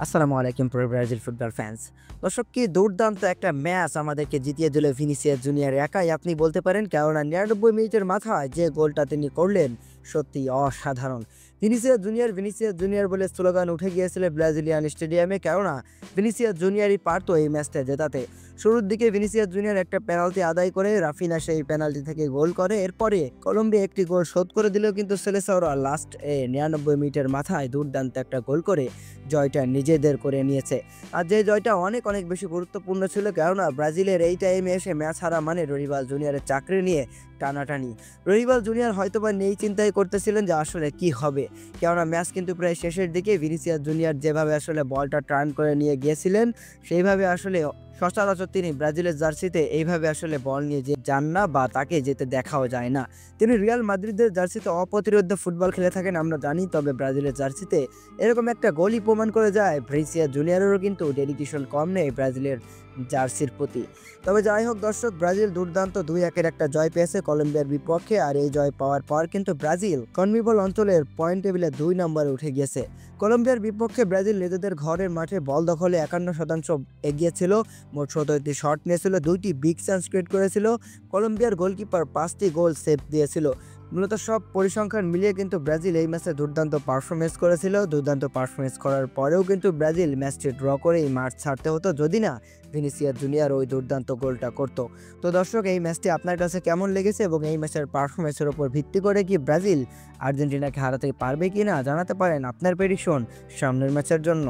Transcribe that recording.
আসসালামু আলাইকুম প্রিয় ব্রাজিল ফুটবল ফ্যান্স। দর্শক, কি দুর্দান্ত একটা ম্যাচ আমাদেরকে জিতিয়ে দিল ভিনিসিয়াস জুনিয়র একাই আপনি বলতে পারেন, কেননা ৯৯ মিনিটের মাথায় যে গোলটা তিনি করলেন সত্যি অসাধারণ। ভিনিসিয়াস জুনিয়র বলে স্লোগান উঠে গিয়েছিল ব্রাজিলিয়ান স্টেডিয়ামে, কেননা ভিনিসিয়াস জুনিয়রই পারতো এই ম্যাচটা জেতাতে। শুরুর দিকে ভিনিসিয়াস জুনিয়র একটা পেনাল্টি আদায় করে রাফিনা সেই পেনাল্টি থেকে গোল করে। এরপরে কলম্বিয়া একটি গোল শোধ করে দিলেও কিন্তু সেলেসাওরা লাস্ট ৯৯ মিনিটের মাথায় দুর্দান্ত একটা গোল করে জয়টা নিজেদের করে নিয়েছে। আর যে জয়টা অনেক অনেক বেশি গুরুত্বপূর্ণ ছিল, কেননা ব্রাজিলের এই টাইমে এসে ম্যাচ হারা মানে ররিবাল জুনিয়রের চাকরি নিয়ে টানাটানি। ররিবাল জুনিয়র হয়তোবা নেই চিন্তাই করতেছিলেন যে আসলে কি হবে, কেননা ম্যাচ কিন্তু প্রায় শেষের দিকে ভিনিসিয়াস জুনিয়র যেভাবে আসলে বলটা টার্ন করে নিয়ে গিয়েছিলেন সেইভাবে আসলে সচরাচর তিনি ব্রাজিলের জার্সিতে এইভাবে আসলে বল নিয়ে যে যান না বা তাকে যেতে দেখাও যায় না। তিনি রিয়াল মাদ্রিদের জার্সিতে অপ্রতিরোধ্য ফুটবল খেলে থাকেন আমরা জানি, তবে ব্রাজিলের জার্সিতে এরকম একটা গোলই প্রমাণ করে যায় ভিনিসিয়াস জুনিয়রেরও কিন্তু ডেডিকেশন কম নেই ব্রাজিলের জার্সির প্রতি। তবে যাই হোক দর্শক, ব্রাজিল দুর্দান্ত ২-১-এর একটা জয় পেয়েছে কলম্বিয়ার বিপক্ষে। আর এই জয় পাওয়ার পর কিন্তু ব্রাজিল কনমেবল অঞ্চলের পয়েন্ট টেবিলে ২ নম্বরে উঠে গিয়েছে। কলম্বিয়ার বিপক্ষে ব্রাজিল নিজেদের ঘরের মাঠে বল দখলে ৫১% এগিয়ে ছিল, মোট ১৭টি শট নিয়েছিল, ২টি বিগ চান্স ক্রিয়েট করেছিল। কলম্বিয়ার গোলকিপার ৫টি গোল সেভ দিয়েছিল। মূলত সব পরিসংখ্যান মিলিয়ে কিন্তু ব্রাজিল এই ম্যাচে দুর্দান্ত পারফরমেন্স করেছিল। দুর্দান্ত পারফরমেন্স করার পরেও কিন্তু ব্রাজিল ম্যাচটি ড্র করেই মাঠ ছাড়তে হতো যদি না ভিনিসিয়াস জুনিয়র ওই দুর্দান্ত গোলটা করতো। তো দর্শক, এই ম্যাচটি আপনার কাছে কেমন লেগেছে এবং এই ম্যাচের পারফরমেন্সের উপর ভিত্তি করে কি ব্রাজিল আর্জেন্টিনাকে হারাতে পারবে কিনা জানাতে পারেন আপনার প্রেডিকশন সামনের ম্যাচের জন্য।